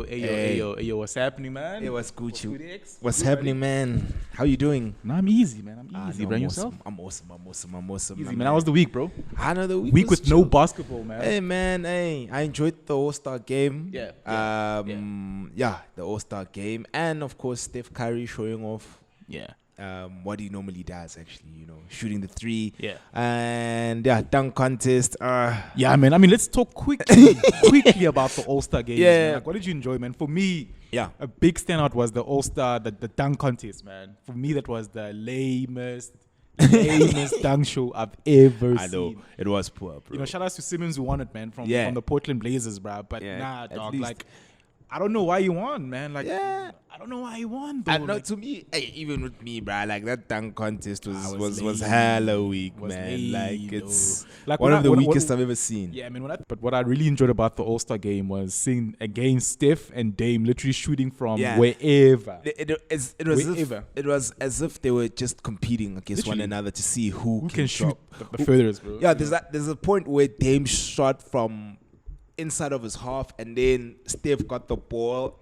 Ayo, what's happening, man? Hey, what's Gucci? What's What's happening, man? How you doing? No, I'm easy, man. I'm easy, no, bro. I'm Yourself? awesome. I'm awesome. Easy, man. How was the week, bro? Another week Week was with no chill. basketball, man. Hey, man. Hey, I enjoyed the All-Star game. Yeah. The All-Star game, and of course Steph Curry showing off. Yeah. What he normally does, actually, shooting the three. Yeah. And dunk contest. Yeah, man. I mean, let's talk quickly about the All-Star games. Yeah. Man. Like, what did you enjoy, man? For me, Yeah. a big standout was the All-Star, the dunk contest, man. For me, that was the lamest dunk show I've ever I know. seen. It was poor, bro. Shout out to Simmons who won it, man, from Yeah. the Portland Blazers, bro. But Yeah, at dog, least. like, I don't know why he won, man. Like, Yeah. I don't know why he won, though. And no, Like, to me, even with me, bro, like that dunk contest was lame. hella weak, Was man. lame, Like it's like, one when of the I- when- weakest when- I've ever seen. yeah, I mean, but what I really enjoyed about the All-Star game was seeing against Steph and Dame literally shooting from Yeah. wherever. It was as if they were just competing against one Literally. another to see who Can shoot drop. the furthest, bro. Yeah, there's a point where Dame shot from inside of his half, and then Steph got the ball,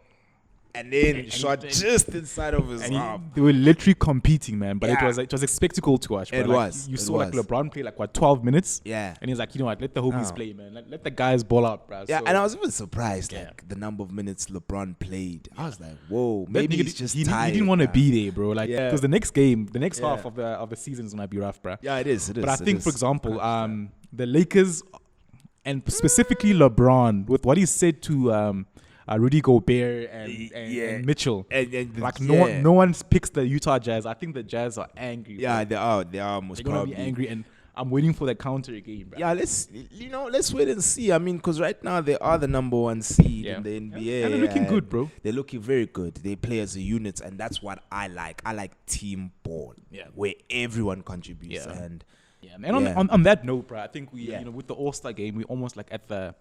and then And- shot and- just inside of his And half. they were literally competing, man. But Yeah. it was a spectacle to watch. Bro. It Like, was. You It saw like was. LeBron play like 12 minutes. Yeah. And he's like, you know what? Let the homies Oh. play, man. Let the guys ball out, bro. Yeah, So, and I was even surprised, Yeah. like the number of minutes LeBron played. I was like, whoa, that maybe nigga, he's just he tired. didn't want to bruh. be there, bro. Like, Yeah. because the next Yeah. half of the season is gonna be rough, bro. Yeah, it is. But I think, for example, the Lakers and specifically LeBron, with what he said to Rudy Gobert and Mitchell, like no one picks the Utah Jazz. I think the Jazz are angry. Yeah, bro. they are most They're gonna probably be angry, and I'm waiting for that counter again, bro. Yeah, let's wait and see. I mean, because right now they are the number one seed Yeah. in the NBA, And they're looking good, bro. They're looking very good. They play as a unit, and that's what I like. I like team ball, Yeah. where everyone contributes. Yeah. And Yeah, and Yeah. on that note, bro, I think we, Yeah. with the All-Star game, we almost like at the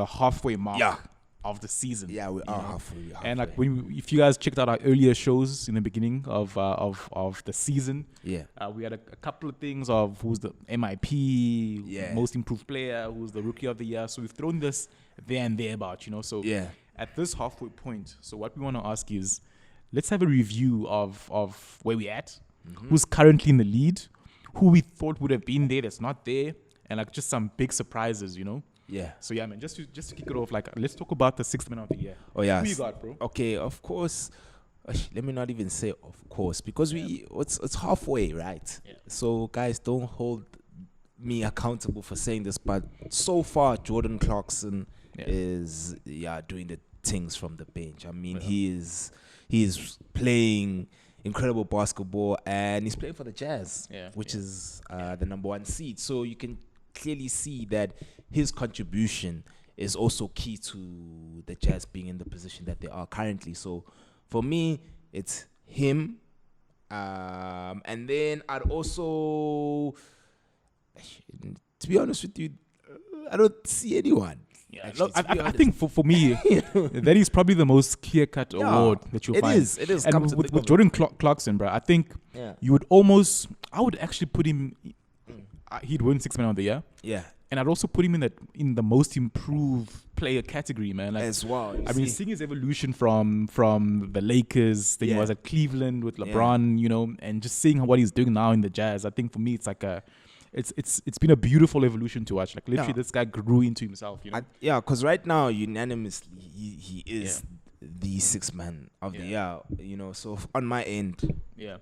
halfway mark Yeah. of the season. yeah, we you are know? halfway. And like if you guys checked out our earlier shows in the beginning of the season, yeah, we had a couple of things of who's the MIP, Yeah. most improved player, who's the rookie of the year. So we've thrown this there and there about, So yeah, at this halfway point, so what we want to ask is, let's have a review of where we're at, who's currently in the lead, who we thought would have been there that's not there, and like just some big surprises, yeah. So yeah, man, just to kick it off, like let's talk about the sixth man of the year. Oh yeah. Who you got, bro? Okay, of course. Let me not even say of course, because it's halfway, right? Yeah. So guys, don't hold me accountable for saying this, but so far Jordan Clarkson Yeah. is doing the things from the bench. I mean, Yeah. he is playing incredible basketball, and he's playing for the Jazz, which is the number one seed. So you can clearly see that his contribution is also key to the Jazz being in the position that they are currently. So for me, it's him. And then I'd also, to be honest with you, I don't see anyone. Yeah, Actually, to be I honest. think for me, that is probably the most clear-cut award that you'll find. It is. And Come to with think of it. Jordan Clarkson, bro, I think Yeah. I would actually put him, he'd win sixth man of the year. Yeah. And I'd also put him in the most improved player category, man. Like, As well. I mean, seeing his evolution from the Lakers, then he Yeah. was at Cleveland with LeBron, and just seeing what he's doing now in the Jazz. I think for me, it's like it's been a beautiful evolution to watch. Like literally, this guy grew into himself. Because right now, unanimously, he is the sixth man of the year. So on my end,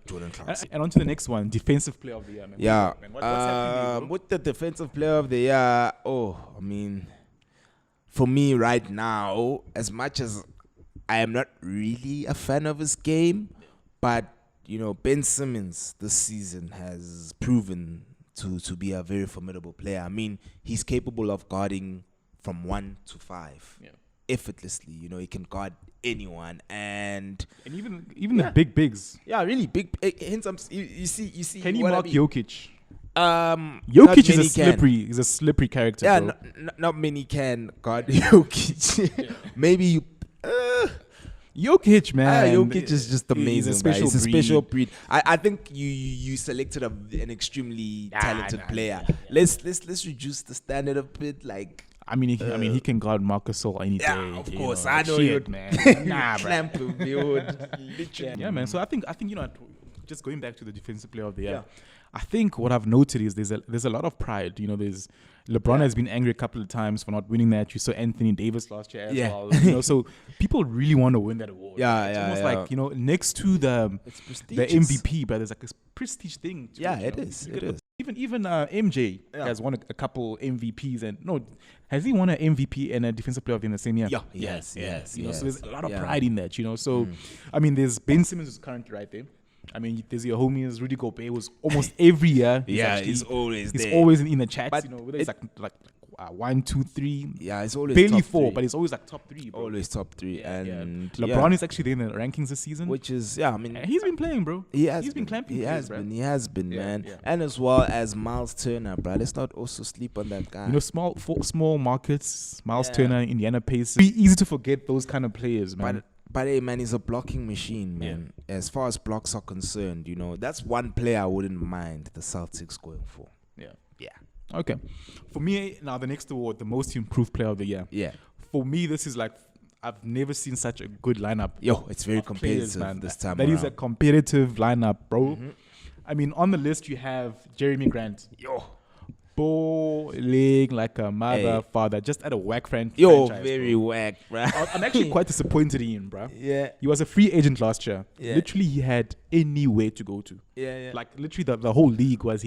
Jordan Clarkson. And on to the next one, defensive player of the year, man. Yeah. Man, what's happening there, bro? With the defensive player of the year, I mean, for me right now, as much as I am not really a fan of his game, but Ben Simmons this season has proven to be a very formidable player. I mean, he's capable of guarding from 1 to 5 effortlessly. He can guard anyone, and even the big bigs. yeah, really big. Hence, you see. Can he what I mark mean? Jokic? Not Jokic is many a slippery. He's a slippery character. Yeah, bro. not many can guard Jokic. Maybe you. Jokic, man. Jokic is just amazing. He's a special breed. I think you selected an extremely talented player. Yeah. Let's reduce the standard a bit. Like I mean, he can guard Marcus Gasol any day. Yeah, of course. I know shit, you, man. Nah, bro. Clamp the build. Literally. Yeah, man. So I think just going back to the defensive player of the year, I think what I've noted is there's a lot of pride. There's LeBron has been angry a couple of times for not winning that. You saw Anthony Davis last year as well. So people really want to win that award. It's almost like next to the MVP, but there's like a prestige thing. It is. Even MJ has won a couple MVPs, and has he won an MVP and a defensive player of the year in the same year? Yes. So there's a lot of pride in that. So I mean, there's Ben Simmons who's currently right there. I mean, there's your homies. Rudy Gobert was almost every year. He's always there. He's always in the chats. But whether it's like 1, 2, 3. Yeah, it's always barely top 4, three. but it's always like top 3. Bro. Always top 3. And LeBron is actually there in the rankings this season. Which is and he's been playing, bro. He's been clamping. He has been, man. And as well as Miles Turner, bro. Let's not also sleep on that guy. Small markets. Miles Turner, Indiana Pacers. It's easy to forget those kind of players, man. But hey, man, he's a blocking machine, man. As far as blocks are concerned, that's one player I wouldn't mind the Celtics going for. Yeah. Okay. For me, now the next award, the most improved player of the year. Yeah. For me, this is like, I've never seen such a good lineup. It's very competitive, man, this time That around. is a competitive lineup, bro. Mm-hmm. I mean, on the list, you have Jeremy Grant. Bowling like a mother, father, just at a whack franchise. Very whack, bro. I'm actually quite disappointed in him, bro. Yeah. He was a free agent last year. Yeah. Literally, he had anywhere to go to. Yeah. Like, literally, the whole league was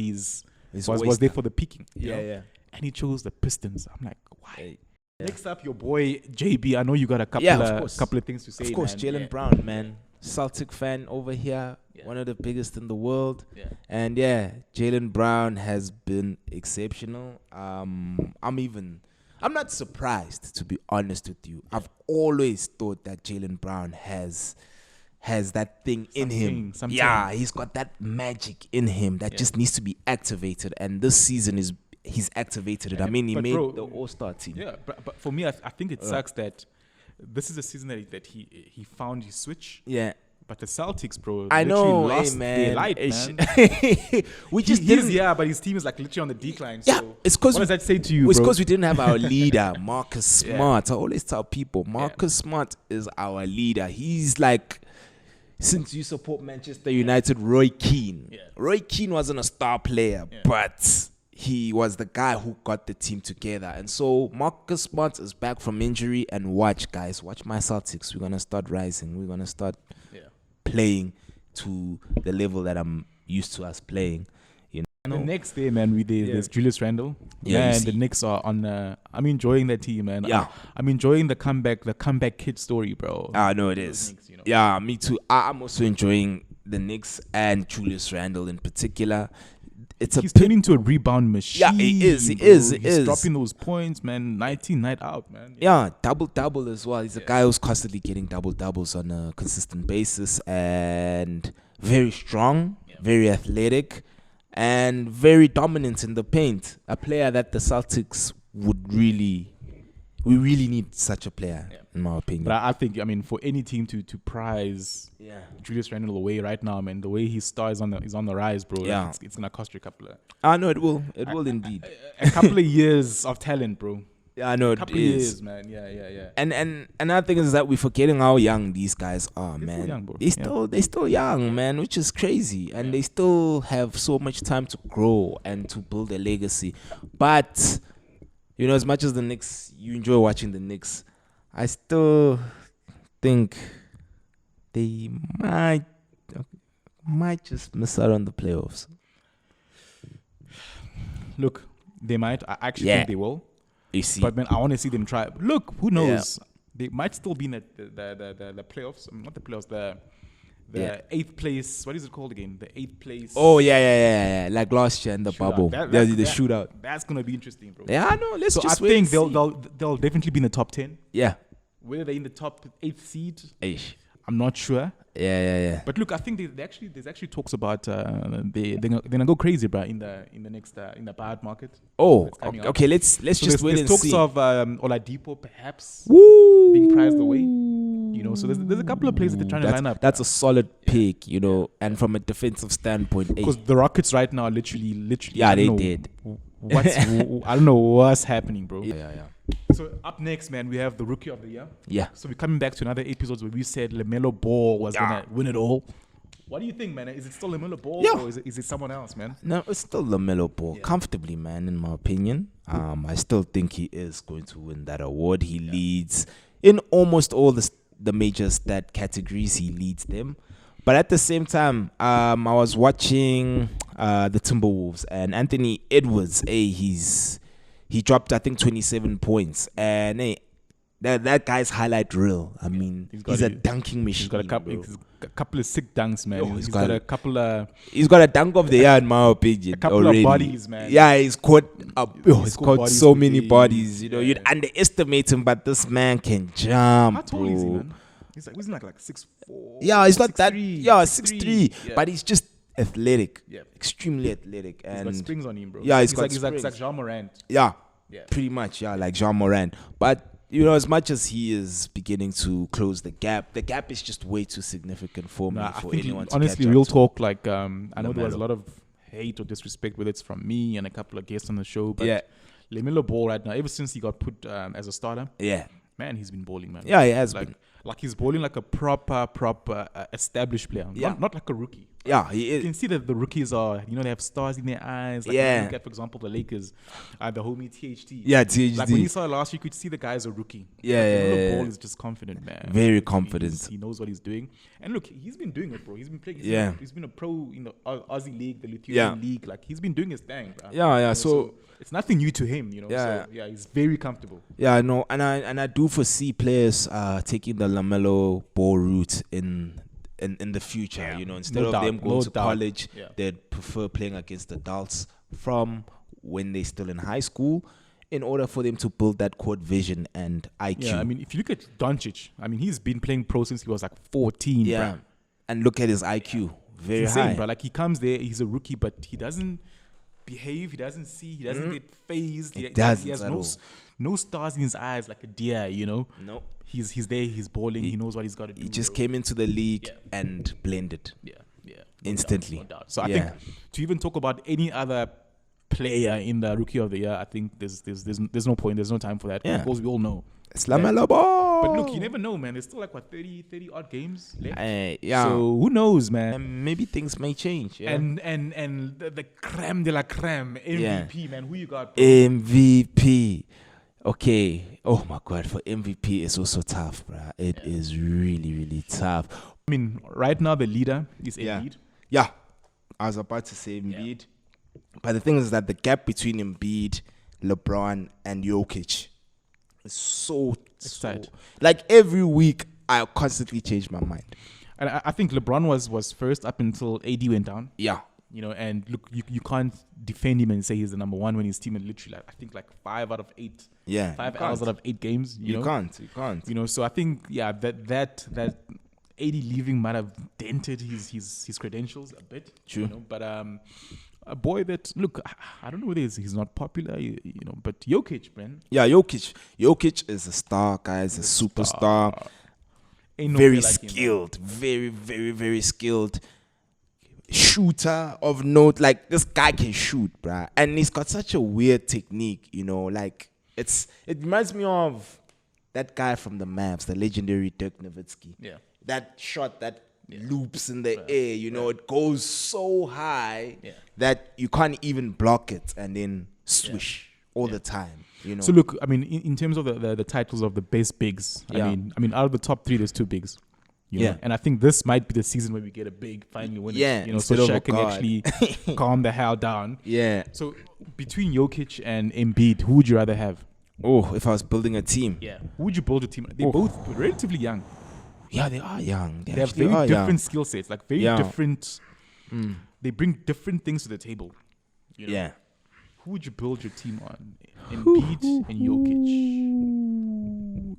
was there for the picking. Yeah. And he chose the Pistons. I'm like, why? Yeah. Next up, your boy, JB. I know you got a couple of things to say, Of course, Jalen Brown, man. Celtic fan over here, one of the biggest in the world. And Jalen Brown has been exceptional. I'm not surprised, to be honest with you. I've always thought that Jalen Brown has that thing in him. He's got that magic in him that just needs to be activated. And this season he's activated it. I mean, he made the All-Star team. Yeah, but for me, I think it sucks that this is a season that he found his switch. Yeah. But the Celtics, bro, I know, lost their light, man. But his team is like literally on the decline. Yeah, so it's because what does that say to you, It's bro? because we didn't have our leader, Marcus Smart. I always tell people, Marcus Smart is our leader. He's like, since you support Manchester United, Roy Keane. Yeah. Roy Keane wasn't a star player, but he was the guy who got the team together. And so Marcus Smart is back from injury. And watch my Celtics. We're going to start rising. We're going to start playing to the level that I'm used to us playing. The next day, man, there's Julius Randle. And the Knicks are on. I'm enjoying that team, man. I'm enjoying the comeback kid story, bro. No, it is. Knicks, Yeah, me too. I'm also enjoying the Knicks and Julius Randle in particular. He's turning into a rebound machine. Yeah, he is. He's dropping those points, man. 19 night out, man. Yeah, double as well. He's a guy who's constantly getting doubles on a consistent basis, and very strong, very athletic, and very dominant in the paint. A player that the Celtics we really need such a player, in my opinion. But I think, for any team to prize Julius Randle away right now, man, the way he starts is on the rise, bro. Yeah. It's gonna cost you a couple of. I know it will. It will indeed. A couple of years of talent, bro. Yeah, I know it is. A couple of years, man. Yeah. And another thing is that we're forgetting how young these guys are, man. Young, bro. They're still young, man, which is crazy. And they still have so much time to grow and to build a legacy. But as much as the Knicks, you enjoy watching the Knicks, I still think they might just miss out on the playoffs. Look, they might. I actually think they will. You see, but man, I want to see them try. Look, who knows? They might still be in the playoffs. Not the playoffs. The 8th place. What is it called again? The 8th place. Oh yeah. Like last year in the bubble. The shootout. That's gonna be interesting, bro. Yeah, I know. Let's just wait. I think they'll definitely be in the top 10. Yeah. Whether they're in the top 8th seed, Eish. I'm not sure. Yeah. But look, I think there's actually talks about they're gonna go crazy, bro, in the next in the buyout market. Oh, okay. Let's just wait and see. There's talks of Oladipo perhaps being prized away. So there's a couple of players that they're trying to line up. That's a solid pick, and from a defensive standpoint. Because the Rockets right now are literally. Yeah, they did. I don't know what's happening, bro. Yeah. So up next, man, we have the Rookie of the Year. Yeah. So we're coming back to another episode where we said LaMelo Ball was gonna win it all. What do you think, man? Is it still LaMelo Ball or is it someone else, man? No, it's still LaMelo Ball. Comfortably, man, in my opinion. I still think he is going to win that award. He leads in almost all the major stat categories. He leads them. But at the same time, I was watching the Timberwolves, and Anthony Edwards, he dropped, I think, 27 points. And that guy's highlight reel. I mean, he's a dunking machine. He's got a couple of sick dunks, man. He's got a couple of... He's got a dunk of the year, in my opinion. A couple of bodies, man. Yeah, he's caught so many bodies. You know, you'd underestimate him, but this man can jump. How tall is he, man? He's like 6'4". Yeah, he's not that. 6'3". Yeah, 6'3". But he's just athletic. Yeah, extremely athletic. And he's got springs on him, bro. Yeah, he's like Jean Morant. Yeah, pretty much. Yeah, like Jean Morant. But you know, as much as he is beginning to close the gap is just way too significant for me. For anyone to honestly, catch real up to. talk. Like, I know there was a lot of hate or disrespect, whether it's from me and a couple of guests on the show. But LaMelo Ball right now, ever since he got put as a starter, man, he's been balling, man. Yeah, he has been. Like he's bowling like a proper established player. Not like a rookie. Yeah, he is. You can see that the rookies are, they have stars in their eyes. Like when you look at, for example, the Lakers, the homie THT. Yeah, THT. Like when you saw last year, you could see the guy's a rookie. Yeah, Ball is just confident, man. Very confident. He knows what he's doing. And look, he's been doing it, bro. He's been playing. He's been a pro in the Aussie League, the Lithuanian League. Like he's been doing his thing, bro. Yeah. So it's nothing new to him, So, he's very comfortable. Yeah, I know, and I do foresee players taking the LaMelo Ball route in the future. Instead of them going to college, they'd prefer playing against adults from when they're still in high school, in order for them to build that court vision and IQ. Yeah, I mean, if you look at Doncic, he's been playing pro since he was like 14. Yeah, bro. And look at his IQ, very high. Bro. Like he comes there, he's a rookie, but he doesn't behave, he doesn't see, he doesn't get phased. He has no stars in his eyes like a deer, Nope. He's there, he's balling, he knows what he's got to do. He just came into the league and blended. Instantly. No doubt. So I think to even talk about any other player in the Rookie of the Year, I think there's no point, there's no time for that. Because we all know. It's LaMelo Ball. But look, you never know, man. There's still like 30 odd games left. Yeah. So who knows, man? And maybe things may change. Yeah. And the creme de la creme, MVP, man. Who you got, bro? MVP. Okay. Oh my God. For MVP, it's also tough, bro. It is really, really tough. I mean, right now the leader is Embiid. Yeah. I was about to say Embiid. But the thing is that the gap between Embiid, LeBron, and Jokic is so tight. Like every week, I constantly change my mind. And I think LeBron was first up until AD went down. Yeah. And look, you can't defend him and say he's the number one when his team is literally, I think, like 5 out of 8. Yeah. 5 hours out of 8 games. You can't. So I think, that AD leaving might have dented his credentials a bit. True. But a boy that, look, I don't know whether he's not popular, but Jokic, man. Yeah, Jokic is a star, guys, a superstar. Ain't no very like skilled, very, very, very skilled. Shooter of note. Like, this guy can shoot, bruh. And he's got such a weird technique, like, it reminds me of that guy from the Mavs, the legendary Dirk Nowitzki. Yeah. That shot that loops in the air, it goes so high that you can't even block it and then swish all the time. So look, I mean, in terms of the titles of the best bigs, I mean, out of the top 3, there's 2 bigs. And I think this might be the season where we get a big finally win. So Shaq can actually calm the hell down. Yeah. So between Jokic and Embiid, who would you rather have? Oh, if I was building a team. Yeah. Who would you build a team? They're both relatively young. Yeah, they are young. They have very different skill sets, like very different. They bring different things to the table. Yeah. Who would you build your team on? Embiid and Jokic.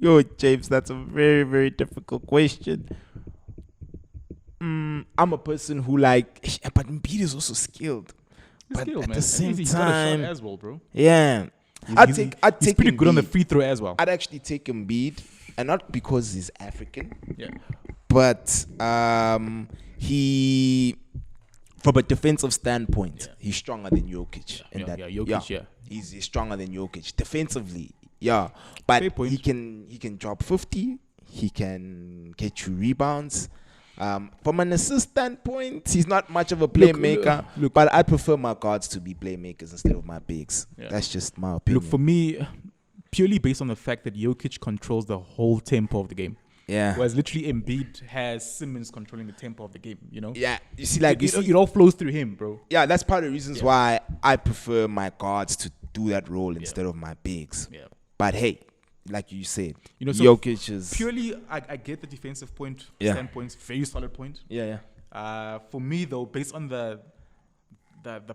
Yo, James, that's a very, very difficult question. I'm a person who but Embiid is also skilled. But at the same he's time, got a shot as well, bro. Yeah. I'd take pretty good on the free throw as well. I'd actually take Embiid, and not because he's African. Yeah. But he, from a defensive standpoint, he's stronger than Jokic. Jokic. He's stronger than Jokic defensively. Yeah, but he can drop 50. He can get you rebounds. From an assist standpoint, he's not much of a playmaker. Look, but I prefer my guards to be playmakers instead of my bigs. Yeah. That's just my opinion. Look, for me, purely based on the fact that Jokic controls the whole tempo of the game. Yeah. Whereas literally Embiid has Simmons controlling the tempo of the game, you know? Yeah. You see, like, it all flows through him, bro. Yeah, that's part of the reasons why I prefer my guards to do that role instead of my bigs. Yeah. But hey, like you said, you know, so Jokic is purely. I get the defensive standpoint, very solid point. Yeah, yeah. For me though, based on the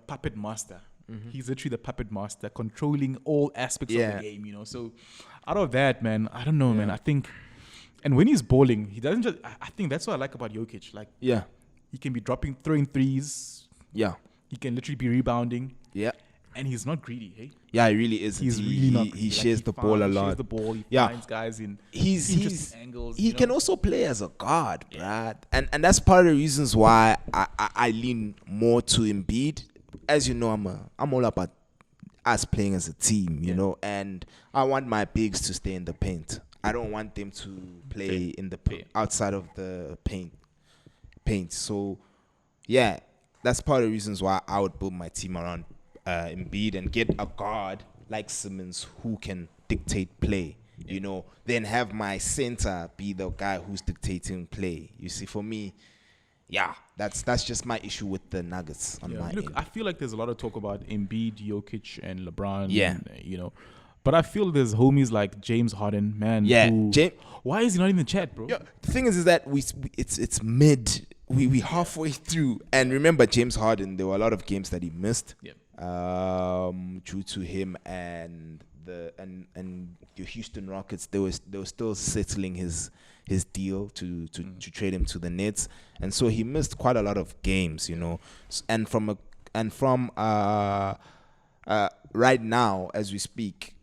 puppet master, he's literally the puppet master, controlling all aspects of the game. You know, so out of that, man, I don't know, man. I think, and when he's balling, he doesn't just. I think that's what I like about Jokic. Like, he can be throwing threes. Yeah, he can literally be rebounding. Yeah. And he's not greedy, hey? Yeah, he really isn't. He's really not greedy. He shares the ball a lot. He shares the ball. He finds guys in interesting angles. He can also play as a guard, Brad. And that's part of the reasons why I lean more to Embiid. As you know, I'm all about us playing as a team, you know, and I want my bigs to stay in the paint. I don't want them to play in the outside of the paint. So, yeah, that's part of the reasons why I would build my team around Embiid and get a guard like Simmons who can dictate play, you know, then have my center be the guy who's dictating play. You see, for me, that's just my issue with the Nuggets on my end. I feel like there's a lot of talk about Embiid, Jokic, and LeBron. Yeah, you know, but I feel there's homies like James Harden, man. Yeah, why is he not in the chat, bro? Yeah, the thing is that it's mid. We halfway through, and remember James Harden. There were a lot of games that he missed. Yeah. Due to him and your Houston Rockets, they were still settling his deal to trade him to the Nets, and so he missed quite a lot of games, you know. And from right now as we speak,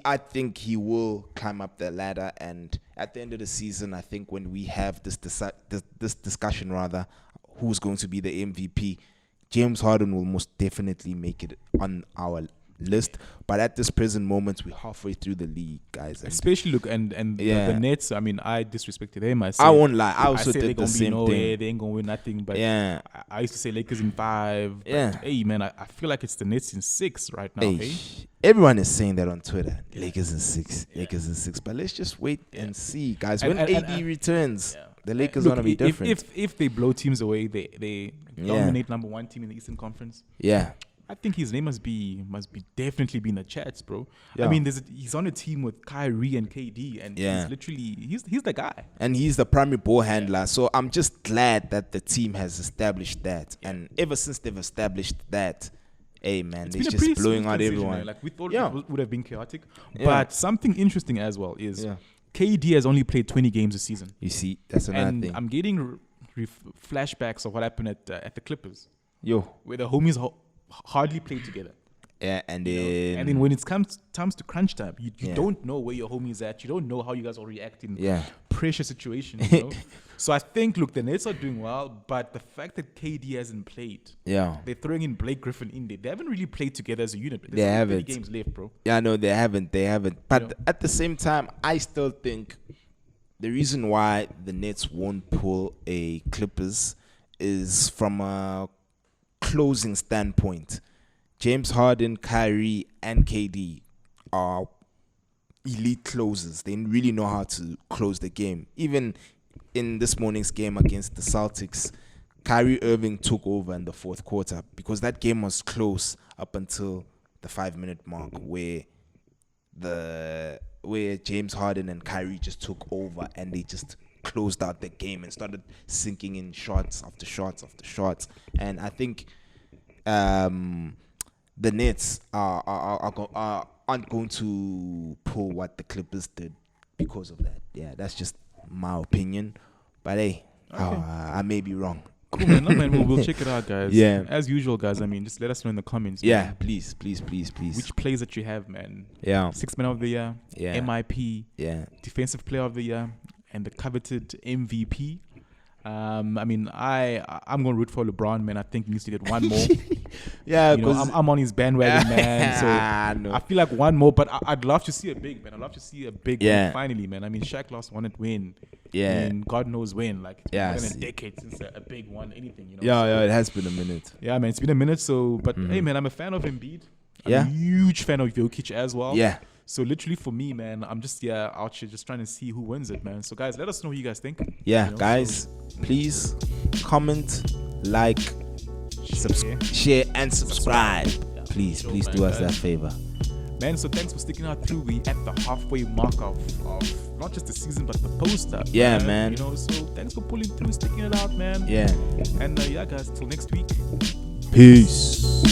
I think he will climb up the ladder, and at the end of the season, I think when we have this discussion rather, who's going to be the MVP. James Harden will most definitely make it on our list, but at this present moment, we're halfway through the league, guys. Especially look and the Nets. I mean, I disrespected them. I won't lie. I also did the same thing. They ain't gonna win nothing. But I used to say Lakers in 5. But hey, man, I feel like it's the Nets in 6 right now. Hey, everyone is saying that on Twitter. Lakers in 6. Lakers in 6. But let's just wait and see, guys. When AD returns. The Lakers want to be different. If they blow teams away, they dominate number 1 team in the Eastern Conference. Yeah, I think his name must be definitely be in the chats, bro. Yeah. I mean, he's on a team with Kyrie and KD, and he's literally he's the guy. And he's the primary ball handler. So I'm just glad that the team has established that. And ever since they've established that, hey man, they're just blowing out everyone. Man. Like we thought it would have been chaotic, but something interesting as well is. KD has only played 20 games this season. You see, that's another thing. I'm getting flashbacks of what happened at the Clippers. Yo. Where the homies hardly played together. Yeah, and then when it comes to crunch time, you don't know where your homie is at. You don't know how you guys will react in pressure situations. You know? So I think, look, the Nets are doing well, but the fact that KD hasn't played, they're throwing in Blake Griffin in there. They haven't really played together as a unit. They haven't. 30 games left, bro. Yeah, no, they haven't. But at the same time, I still think the reason why the Nets won't pull a Clippers is from a closing standpoint. James Harden, Kyrie, and KD are elite closers. They really know how to close the game. Even in this morning's game against the Celtics, Kyrie Irving took over in the fourth quarter because that game was close up until the 5-minute mark where James Harden and Kyrie just took over and they just closed out the game and started sinking in shots after shots after shots. And I think the Nets aren't going to pull what the Clippers did because of that. Yeah, that's just my opinion. But hey, I may be wrong. Cool, man. No, man, we'll check it out, guys. Yeah. As usual, guys, I mean, just let us know in the comments. Yeah, man. please. Which plays that you have, man. Yeah. 6th Man of the Year. Yeah. MIP. Yeah. Defensive Player of the Year. And the coveted MVP. I mean, I'm gonna root for LeBron, man. I think he needs to get one more. Yeah, because I'm on his bandwagon, man. So I feel like one more, but I'd love to see a big, man. I'd love to see a big one finally, man. I mean, Shaq last won it when. Yeah. And God knows when. Like, it's been more than a decade since a big one, anything, you know. Yeah, it has been a minute. Yeah, man, it's been a minute. So, but hey, man, I'm a fan of Embiid. I'm a huge fan of Jokic as well. Yeah. So literally for me, man, I'm just out here just trying to see who wins it, man. So guys, let us know what you guys think. Yeah, guys, please comment, like, share and subscribe. Please do us that favor. Man, so thanks for sticking out through. We at the halfway mark of not just the season but the poster. Yeah, man. You know, so thanks for pulling through, sticking it out, man. Yeah. And guys, till next week. Peace.